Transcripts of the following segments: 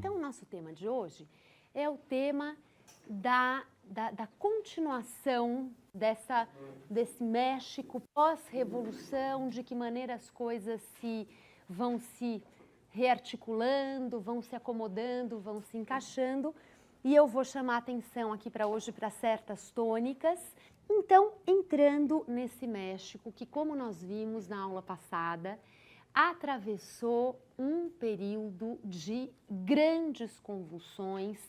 Então, o nosso tema de hoje é o tema da continuação desse México pós-revolução, de que maneira as coisas vão se rearticulando, vão se acomodando, vão se encaixando. E eu vou chamar a atenção aqui para hoje para certas tônicas. Então, entrando nesse México, que como nós vimos na aula passada, atravessou um período de grandes convulsões,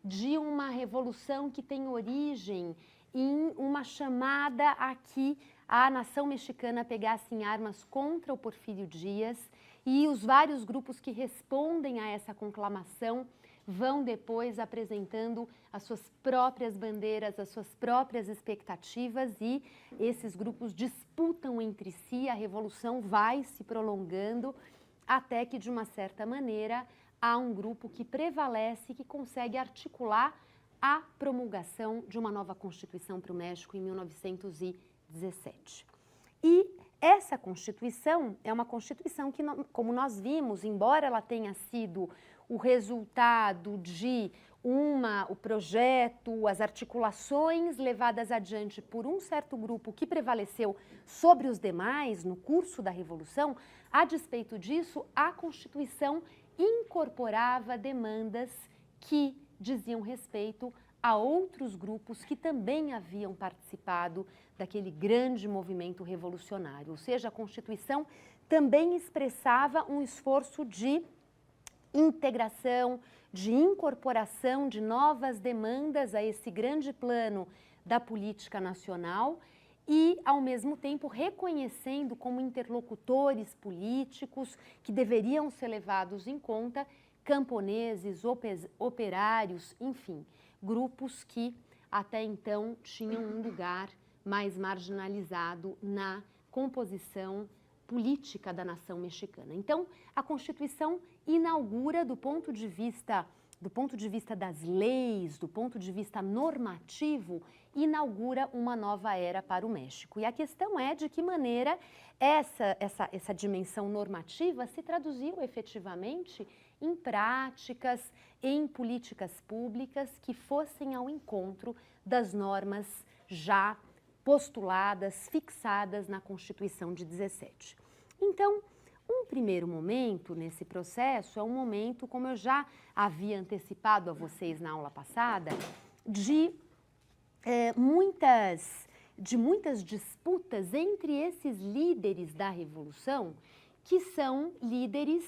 de uma revolução que tem origem em uma chamada a que a nação mexicana pegasse em armas contra o Porfírio Dias, e os vários grupos que respondem a essa conclamação vão depois apresentando as suas próprias bandeiras, as suas próprias expectativas, e esses grupos disputam entre si, a revolução vai se prolongando até que, de uma certa maneira, há um grupo que prevalece, que consegue articular a promulgação de uma nova Constituição para o México em 1917. E essa Constituição é uma Constituição que, como nós vimos, embora ela tenha sido o resultado de o projeto, as articulações levadas adiante por um certo grupo que prevaleceu sobre os demais no curso da Revolução, a despeito disso, a Constituição incorporava demandas que diziam respeito a outros grupos que também haviam participado daquele grande movimento revolucionário. Ou seja, a Constituição também expressava um esforço de integração, de incorporação de novas demandas a esse grande plano da política nacional e, ao mesmo tempo, reconhecendo como interlocutores políticos que deveriam ser levados em conta camponeses, operários, enfim, grupos que até então tinham um lugar mais marginalizado na composição política da nação mexicana. Então, a Constituição inaugura, do ponto de vista das leis, do ponto de vista normativo, inaugura uma nova era para o México. E a questão é de que maneira essa dimensão normativa se traduziu efetivamente em práticas, em políticas públicas que fossem ao encontro das normas já postuladas, fixadas na Constituição de 17. Então, um primeiro momento nesse processo é um momento, como eu já havia antecipado a vocês na aula passada, de muitas disputas entre esses líderes da Revolução, que são líderes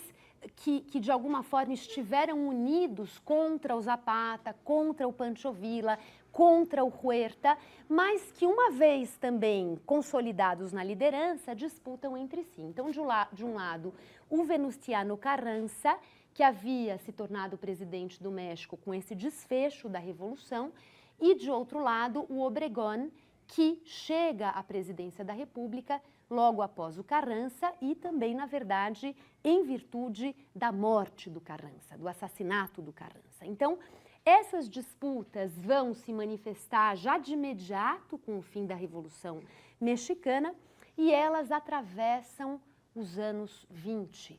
que de alguma forma estiveram unidos contra o Zapata, contra o Pancho Villa, contra o Huerta, mas que, uma vez também consolidados na liderança, disputam entre si. Então, de um lado, o Venustiano Carranza, que havia se tornado presidente do México com esse desfecho da Revolução, e, de outro lado, o Obregón, que chega à presidência da República logo após o Carranza e também, na verdade, em virtude da morte do Carranza, do assassinato do Carranza. Então, essas disputas vão se manifestar já de imediato com o fim da Revolução Mexicana e elas atravessam os anos 20.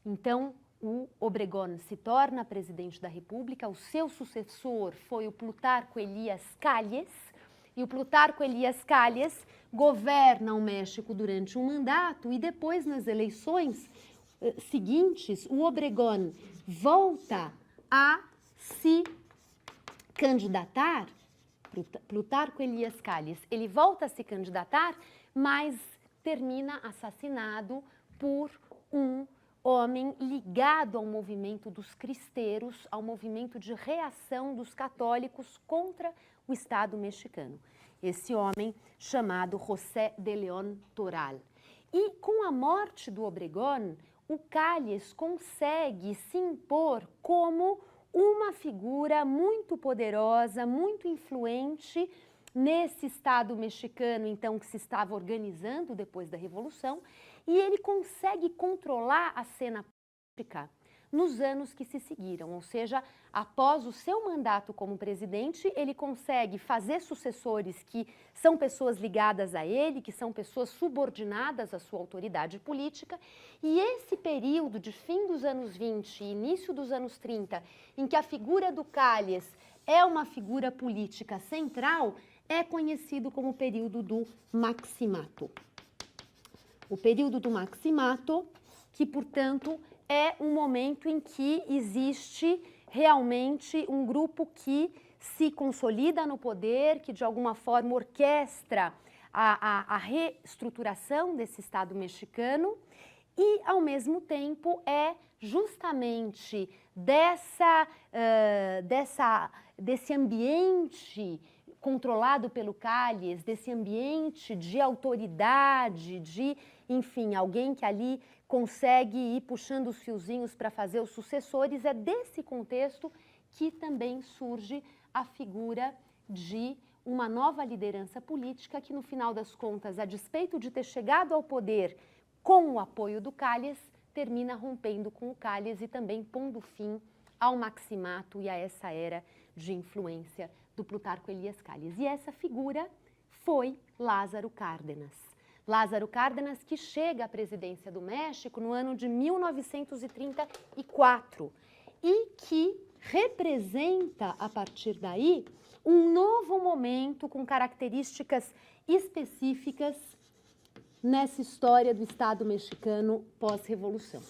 Então, o Obregón se torna presidente da República, o seu sucessor foi o Plutarco Elías Calles, e o Plutarco Elías Calles governa o México durante um mandato e depois, nas eleições seguintes, o Obregón volta a se candidatar, Plutarco Elías Calles, ele volta a se candidatar, mas termina assassinado por um homem ligado ao movimento dos cristeiros, ao movimento de reação dos católicos contra o Estado mexicano. Esse homem chamado José de León Toral. E com a morte do Obregón, o Calles consegue se impor como uma figura muito poderosa, muito influente nesse Estado mexicano, então, que se estava organizando depois da Revolução, e ele consegue controlar a cena política nos anos que se seguiram, ou seja, após o seu mandato como presidente, ele consegue fazer sucessores que são pessoas ligadas a ele, que são pessoas subordinadas à sua autoridade política, e esse período de fim dos anos 20 e início dos anos 30, em que a figura do Calles é uma figura política central, é conhecido como o período do Maximato. O período do Maximato, que, portanto, é um momento em que existe realmente um grupo que se consolida no poder, que de alguma forma orquestra a reestruturação desse Estado mexicano e, ao mesmo tempo, é justamente desse ambiente controlado pelo Calles, desse ambiente de autoridade, de, enfim, alguém que ali consegue ir puxando os fiozinhos para fazer os sucessores, é desse contexto que também surge a figura de uma nova liderança política que, no final das contas, a despeito de ter chegado ao poder com o apoio do Calles, termina rompendo com o Calles e também pondo fim ao Maximato e a essa era de influência do Plutarco Elias Calles. E essa figura foi Lázaro Cárdenas. Lázaro Cárdenas, que chega à presidência do México no ano de 1934 e que representa, a partir daí, um novo momento com características específicas nessa história do Estado mexicano pós-revolução.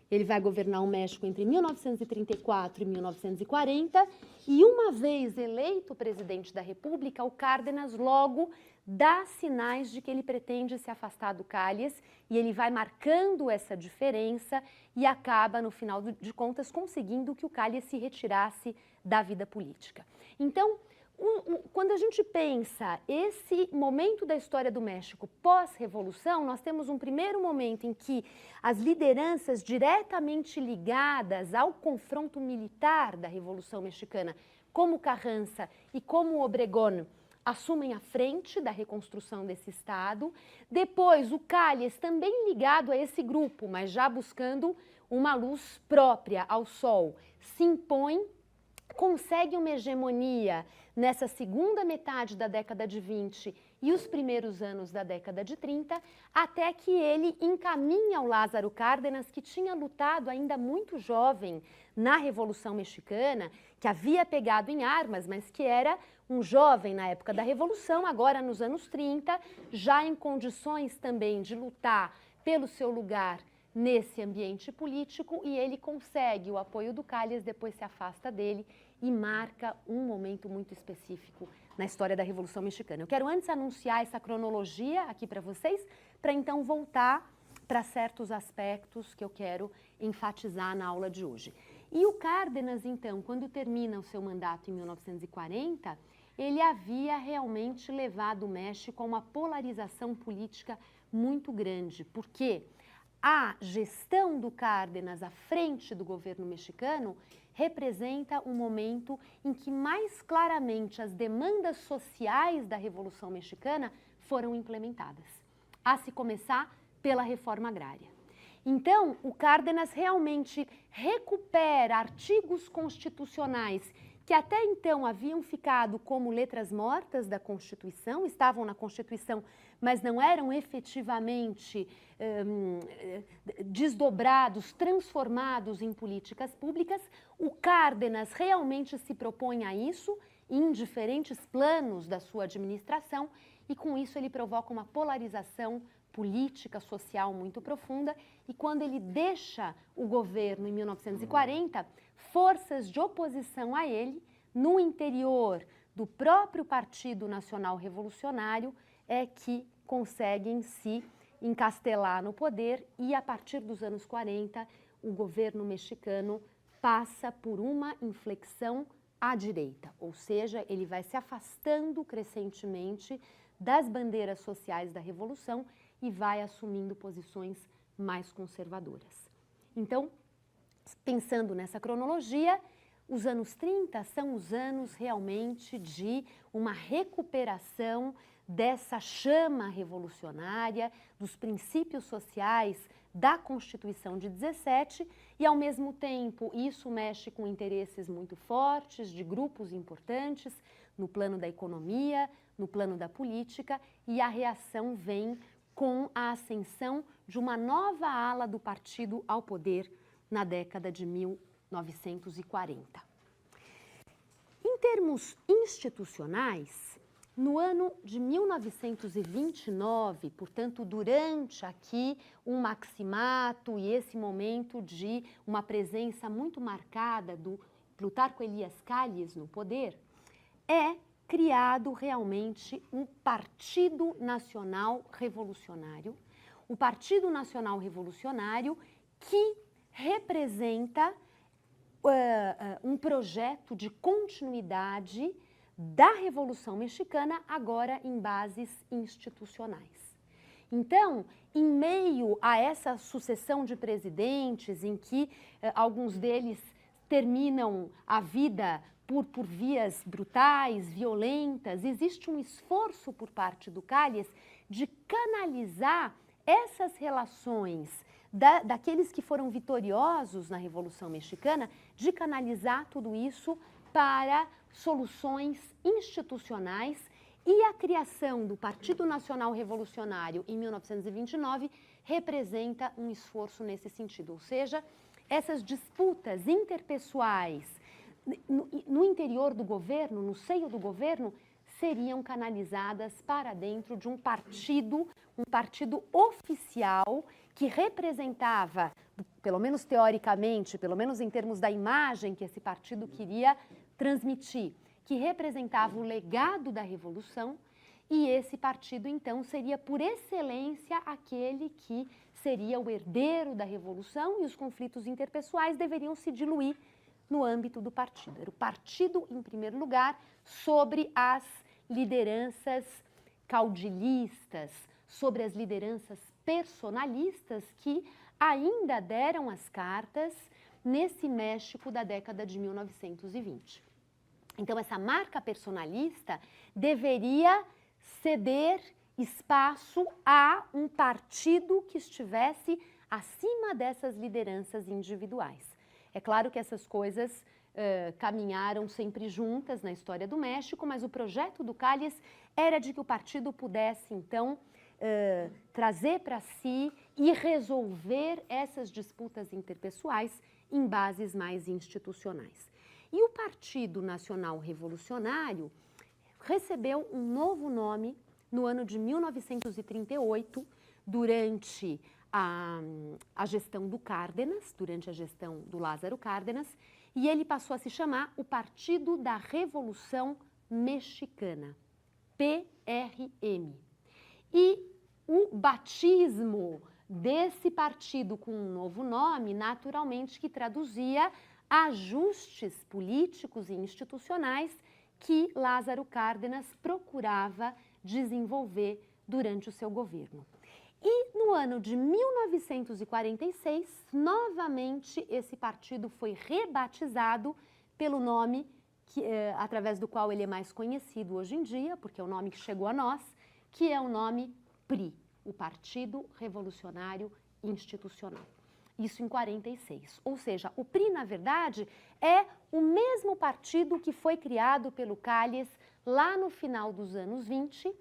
Ele vai governar o México entre 1934 e 1940 e, uma vez eleito presidente da República, o Cárdenas logo dá sinais de que ele pretende se afastar do Calles e ele vai marcando essa diferença e acaba, no final de contas, conseguindo que o Calles se retirasse da vida política. Então, quando a gente pensa esse momento da história do México pós-revolução, nós temos um primeiro momento em que as lideranças diretamente ligadas ao confronto militar da Revolução Mexicana, como Carranza e como Obregón, assumem a frente da reconstrução desse Estado. Depois, o Calles, também ligado a esse grupo, mas já buscando uma luz própria ao sol, se impõe, consegue uma hegemonia nessa segunda metade da década de 20 e os primeiros anos da década de 30, até que ele encaminha o Lázaro Cárdenas, que tinha lutado ainda muito jovem na Revolução Mexicana, que havia pegado em armas, mas que era um jovem na época da Revolução, agora nos anos 30, já em condições também de lutar pelo seu lugar nesse ambiente político, e ele consegue o apoio do Calles, depois se afasta dele e marca um momento muito específico na história da Revolução Mexicana. Eu quero antes anunciar essa cronologia aqui para vocês, para então voltar para certos aspectos que eu quero enfatizar na aula de hoje. E o Cárdenas, então, quando termina o seu mandato em 1940, ele havia realmente levado o México a uma polarização política muito grande, porque a gestão do Cárdenas à frente do governo mexicano representa um momento em que mais claramente as demandas sociais da Revolução Mexicana foram implementadas, a se começar pela reforma agrária. Então, o Cárdenas realmente recupera artigos constitucionais que até então haviam ficado como letras mortas da Constituição, estavam na Constituição, mas não eram efetivamente desdobrados, transformados em políticas públicas. O Cárdenas realmente se propõe a isso em diferentes planos da sua administração e, com isso, ele provoca uma polarização política, social muito profunda, e quando ele deixa o governo em 1940, forças de oposição a ele, no interior do próprio Partido Nacional Revolucionário, é que conseguem se encastelar no poder, e a partir dos anos 40, o governo mexicano passa por uma inflexão à direita, ou seja, ele vai se afastando crescentemente das bandeiras sociais da Revolução e vai assumindo posições mais conservadoras. Então, pensando nessa cronologia, os anos 30 são os anos realmente de uma recuperação dessa chama revolucionária, dos princípios sociais da Constituição de 17 e, ao mesmo tempo, isso mexe com interesses muito fortes de grupos importantes no plano da economia, no plano da política, e a reação vem com a ascensão de uma nova ala do partido ao poder na década de 1940. Em termos institucionais, no ano de 1929, portanto, durante aqui um maximato e esse momento de uma presença muito marcada do Plutarco Elias Calles no poder, é criado realmente um Partido Nacional Revolucionário, o Partido Nacional Revolucionário que representa um projeto de continuidade da Revolução Mexicana, agora em bases institucionais. Então, em meio a essa sucessão de presidentes, em que alguns deles terminam a vida por vias brutais, violentas, existe um esforço por parte do Calles de canalizar essas relações daqueles que foram vitoriosos na Revolução Mexicana, de canalizar tudo isso para soluções institucionais, e a criação do Partido Nacional Revolucionário em 1929 representa um esforço nesse sentido, ou seja, essas disputas interpessoais no interior do governo, no seio do governo, seriam canalizadas para dentro de um partido oficial que representava, pelo menos teoricamente, pelo menos em termos da imagem que esse partido queria transmitir, que representava o legado da Revolução, e esse partido, então, seria por excelência aquele que seria o herdeiro da Revolução, e os conflitos interpessoais deveriam se diluir no âmbito do partido. Era o partido, em primeiro lugar, sobre as lideranças caudilistas, sobre as lideranças personalistas que ainda deram as cartas nesse México da década de 1920. Então, essa marca personalista deveria ceder espaço a um partido que estivesse acima dessas lideranças individuais. É claro que essas coisas caminharam sempre juntas na história do México, mas o projeto do Calles era de que o partido pudesse, então, trazer para si e resolver essas disputas interpessoais em bases mais institucionais. E o Partido Nacional Revolucionário recebeu um novo nome no ano de 1938, durante a gestão do Cárdenas, durante a gestão do Lázaro Cárdenas, e ele passou a se chamar o Partido da Revolução Mexicana, PRM. E o batismo desse partido com um novo nome, naturalmente, que traduzia ajustes políticos e institucionais que Lázaro Cárdenas procurava desenvolver durante o seu governo. E no ano de 1946, novamente esse partido foi rebatizado pelo nome através do qual ele é mais conhecido hoje em dia, porque é o nome que chegou a nós, que é o nome PRI, o Partido Revolucionário Institucional. Isso em 46. Ou seja, o PRI, na verdade, é o mesmo partido que foi criado pelo Calles lá no final dos anos 20,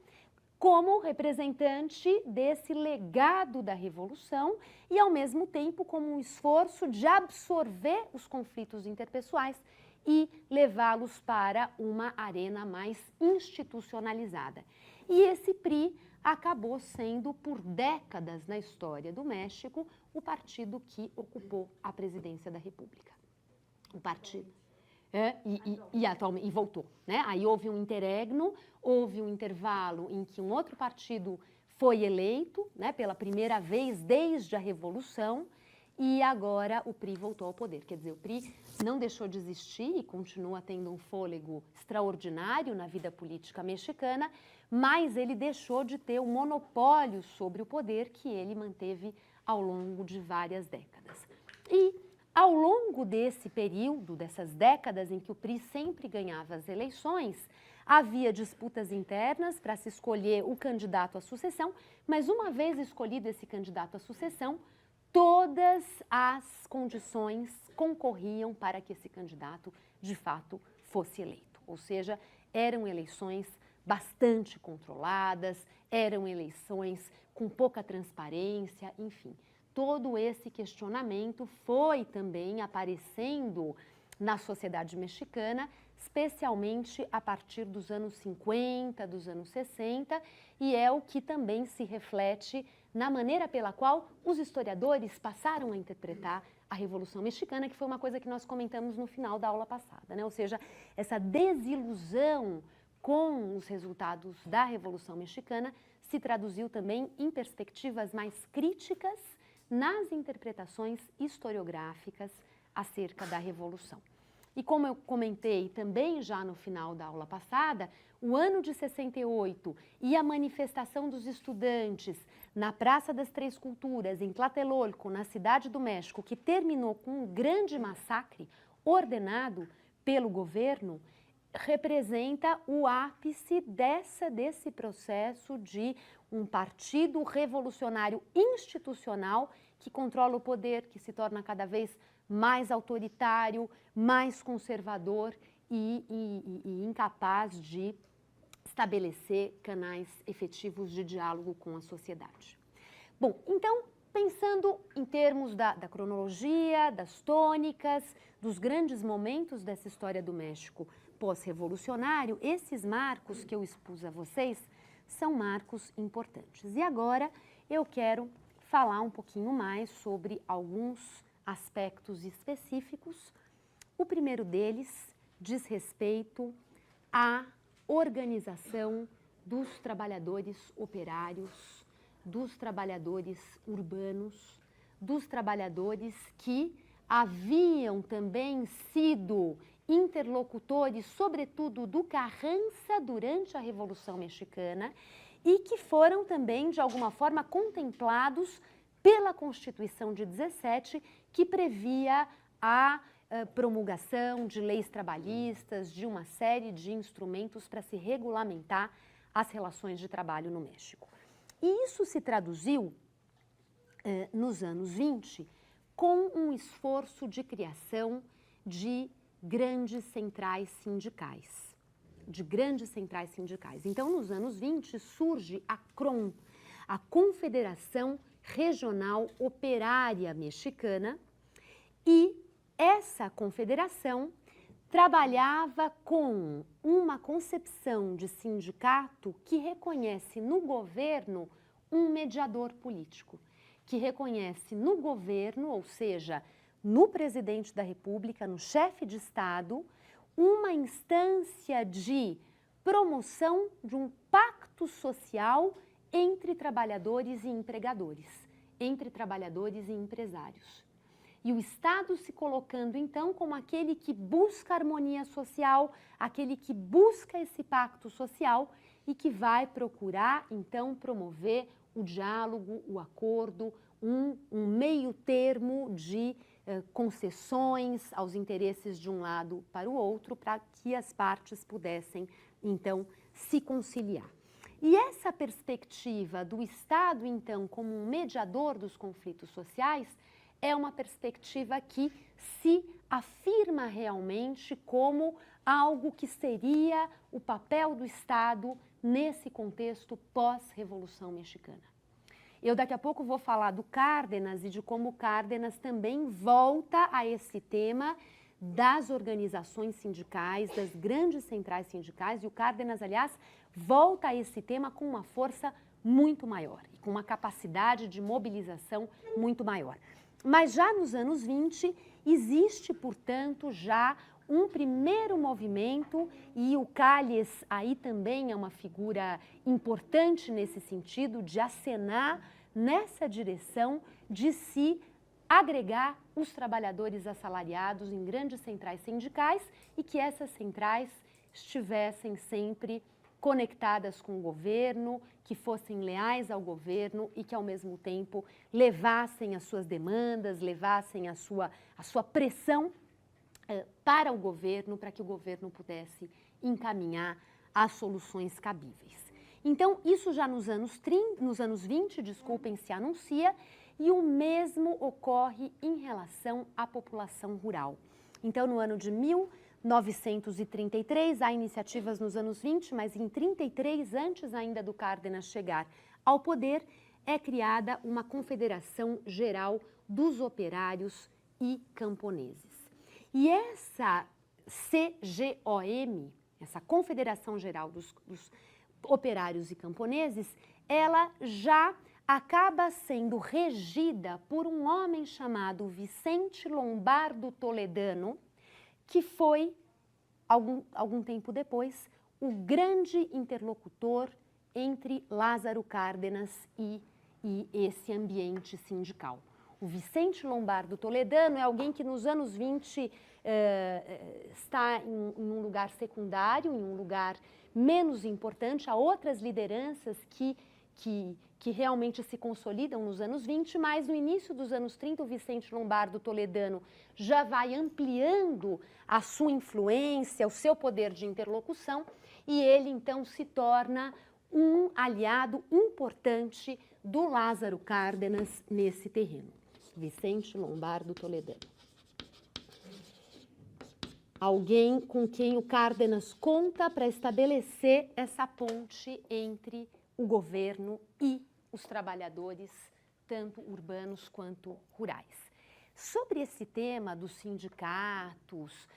como representante desse legado da Revolução e, ao mesmo tempo, como um esforço de absorver os conflitos interpessoais e levá-los para uma arena mais institucionalizada. E esse PRI acabou sendo, por décadas na história do México, o partido que ocupou a presidência da República. O partido... atualmente, e voltou, né? Aí houve um interregno, houve um intervalo em que um outro partido foi eleito, né, pela primeira vez desde a Revolução, e agora o PRI voltou ao poder. Quer dizer, o PRI não deixou de existir e continua tendo um fôlego extraordinário na vida política mexicana, mas ele deixou de ter o monopólio sobre o poder que ele manteve ao longo de várias décadas. E ao longo desse período, dessas décadas em que o PRI sempre ganhava as eleições, Havia disputas internas para se escolher o candidato à sucessão, mas uma vez escolhido esse candidato à sucessão, todas as condições concorriam para que esse candidato, de fato, fosse eleito. Ou seja, eram eleições bastante controladas, eram eleições com pouca transparência, enfim. Todo esse questionamento foi também aparecendo na sociedade mexicana, especialmente a partir dos anos 50, dos anos 60, e é o que também se reflete na maneira pela qual os historiadores passaram a interpretar a Revolução Mexicana, que foi uma coisa que nós comentamos no final da aula passada, né? Ou seja, essa desilusão com os resultados da Revolução Mexicana se traduziu também em perspectivas mais críticas nas interpretações historiográficas acerca da Revolução. E como eu comentei também já no final da aula passada, o ano de 68 e a manifestação dos estudantes na Praça das Três Culturas, em Tlatelolco, na Cidade do México, que terminou com um grande massacre ordenado pelo governo, representa o ápice desse processo de um partido revolucionário institucional que controla o poder, que se torna cada vez mais autoritário, mais conservador e incapaz de estabelecer canais efetivos de diálogo com a sociedade. Bom, então, pensando em termos da cronologia, das tônicas, dos grandes momentos dessa história do México pós-revolucionário, esses marcos que eu expus a vocês são marcos importantes. E agora eu quero falar um pouquinho mais sobre alguns aspectos específicos. O primeiro deles diz respeito à organização dos trabalhadores operários, dos trabalhadores urbanos, dos trabalhadores que haviam também sido interlocutores, sobretudo do Carranza durante a Revolução Mexicana e que foram também, de alguma forma, contemplados pela Constituição de 17, que previa a promulgação de leis trabalhistas, de uma série de instrumentos para se regulamentar as relações de trabalho no México. E isso se traduziu, nos anos 20, com um esforço de criação de grandes centrais sindicais. Então, nos anos 20, surge a CROM, a Confederação Regional Operária Mexicana, e essa confederação trabalhava com uma concepção de sindicato que reconhece no governo um mediador político, que reconhece no governo, ou seja, no presidente da República, no chefe de Estado, uma instância de promoção de um pacto social entre trabalhadores e empregadores, entre trabalhadores e empresários. E o Estado se colocando, então, como aquele que busca harmonia social, aquele que busca esse pacto social e que vai procurar, então, promover o diálogo, o acordo, um meio termo de concessões aos interesses de um lado para o outro, para que as partes pudessem, então, se conciliar. E essa perspectiva do Estado, então, como um mediador dos conflitos sociais, é uma perspectiva que se afirma realmente como algo que seria o papel do Estado nesse contexto pós-Revolução Mexicana. Eu daqui a pouco vou falar do Cárdenas e de como o Cárdenas também volta a esse tema das organizações sindicais, das grandes centrais sindicais, e o Cárdenas, aliás, volta a esse tema com uma força muito maior e com uma capacidade de mobilização muito maior. Mas já nos anos 20 existe, portanto, já um primeiro movimento, e o Calles aí também é uma figura importante nesse sentido, de acenar nessa direção de se agregar os trabalhadores assalariados em grandes centrais sindicais e que essas centrais estivessem sempre conectadas com o governo, que fossem leais ao governo e que, ao mesmo tempo, levassem as suas demandas, levassem a sua pressão para o governo, para que o governo pudesse encaminhar as soluções cabíveis. Então, isso já nos anos 20, desculpem, se anuncia, e o mesmo ocorre em relação à população rural. Então, no ano de 1933, há iniciativas nos anos 20, mas em 33, antes ainda do Cárdenas chegar ao poder, é criada uma Confederação Geral dos Operários e Camponeses. E essa CGOM, essa Confederação Geral dos Operários e Camponeses, ela já acaba sendo regida por um homem chamado Vicente Lombardo Toledano, que foi, algum tempo depois, o grande interlocutor entre Lázaro Cárdenas e esse ambiente sindical. O Vicente Lombardo Toledano é alguém que nos anos 20 está em um lugar secundário, em um lugar menos importante. Há outras lideranças que realmente se consolidam nos anos 20, mas no início dos anos 30, o Vicente Lombardo Toledano já vai ampliando a sua influência, o seu poder de interlocução, e ele então se torna um aliado importante do Lázaro Cárdenas nesse terreno. Vicente Lombardo Toledano. Alguém com quem o Cárdenas conta para estabelecer essa ponte entre o governo e os trabalhadores, tanto urbanos quanto rurais. Sobre esse tema dos sindicatos,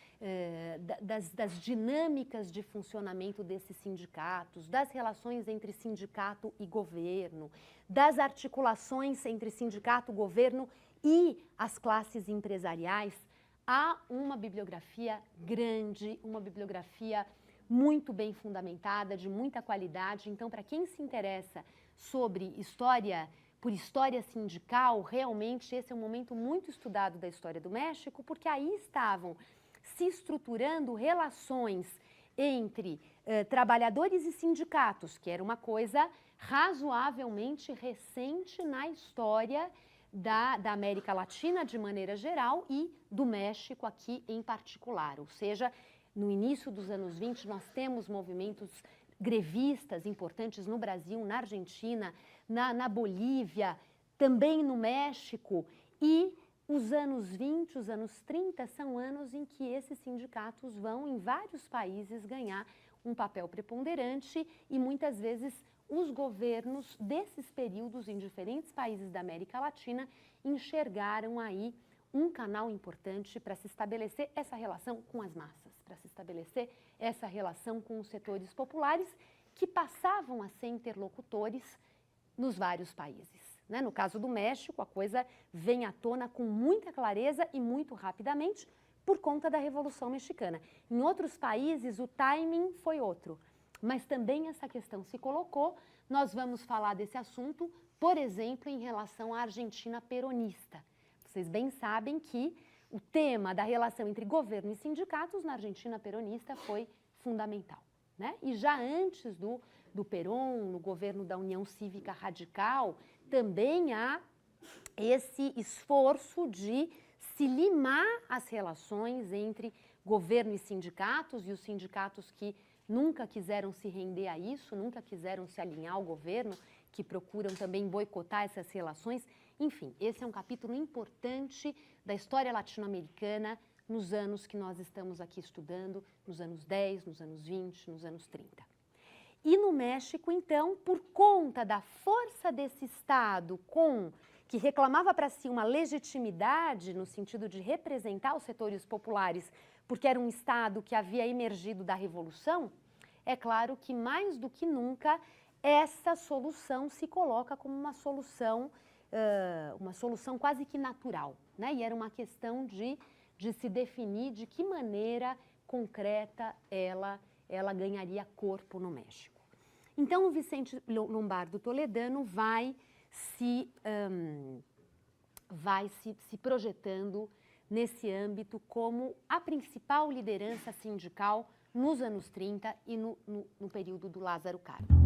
das dinâmicas de funcionamento desses sindicatos, das relações entre sindicato e governo, das articulações entre sindicato, governo e as classes empresariais, há uma bibliografia grande, uma bibliografia muito bem fundamentada, de muita qualidade. Então, para quem se interessa sobre história, por história sindical, realmente esse é um momento muito estudado da história do México, porque aí estavam se estruturando relações entre trabalhadores e sindicatos, que era uma coisa razoavelmente recente na história da América Latina de maneira geral e do México aqui em particular. Ou seja, no início dos anos 20 nós temos movimentos grevistas importantes no Brasil, na Argentina, na Bolívia, também no México, e os anos 20, os anos 30 são anos em que esses sindicatos vão em vários países ganhar um papel preponderante e muitas vezes os governos desses períodos em diferentes países da América Latina enxergaram aí um canal importante para se estabelecer essa relação com as massas, para se estabelecer essa relação com os setores populares que passavam a ser interlocutores nos vários países. Né? No caso do México, a coisa vem à tona com muita clareza e muito rapidamente por conta da Revolução Mexicana. Em outros países, o timing foi outro. Mas também essa questão se colocou. Nós vamos falar desse assunto, por exemplo, em relação à Argentina peronista. Vocês bem sabem que o tema da relação entre governo e sindicatos na Argentina peronista foi fundamental. Né? E já antes do Perón, no governo da União Cívica Radical, também há esse esforço de se limar as relações entre governo e sindicatos, e os sindicatos que nunca quiseram se render a isso, nunca quiseram se alinhar ao governo, que procuram também boicotar essas relações. Enfim, esse é um capítulo importante da história latino-americana nos anos que nós estamos aqui estudando, nos anos 10, nos anos 20, nos anos 30. E no México, então, por conta da força desse Estado que reclamava para si uma legitimidade no sentido de representar os setores populares, porque era um Estado que havia emergido da Revolução, é claro que mais do que nunca essa solução se coloca como uma solução quase que natural, né? E era uma questão de se definir de que maneira concreta ela ganharia corpo no México. Então, o Vicente Lombardo Toledano vai se projetando nesse âmbito como a principal liderança sindical nos anos 30 e no período do Lázaro Cárdenas.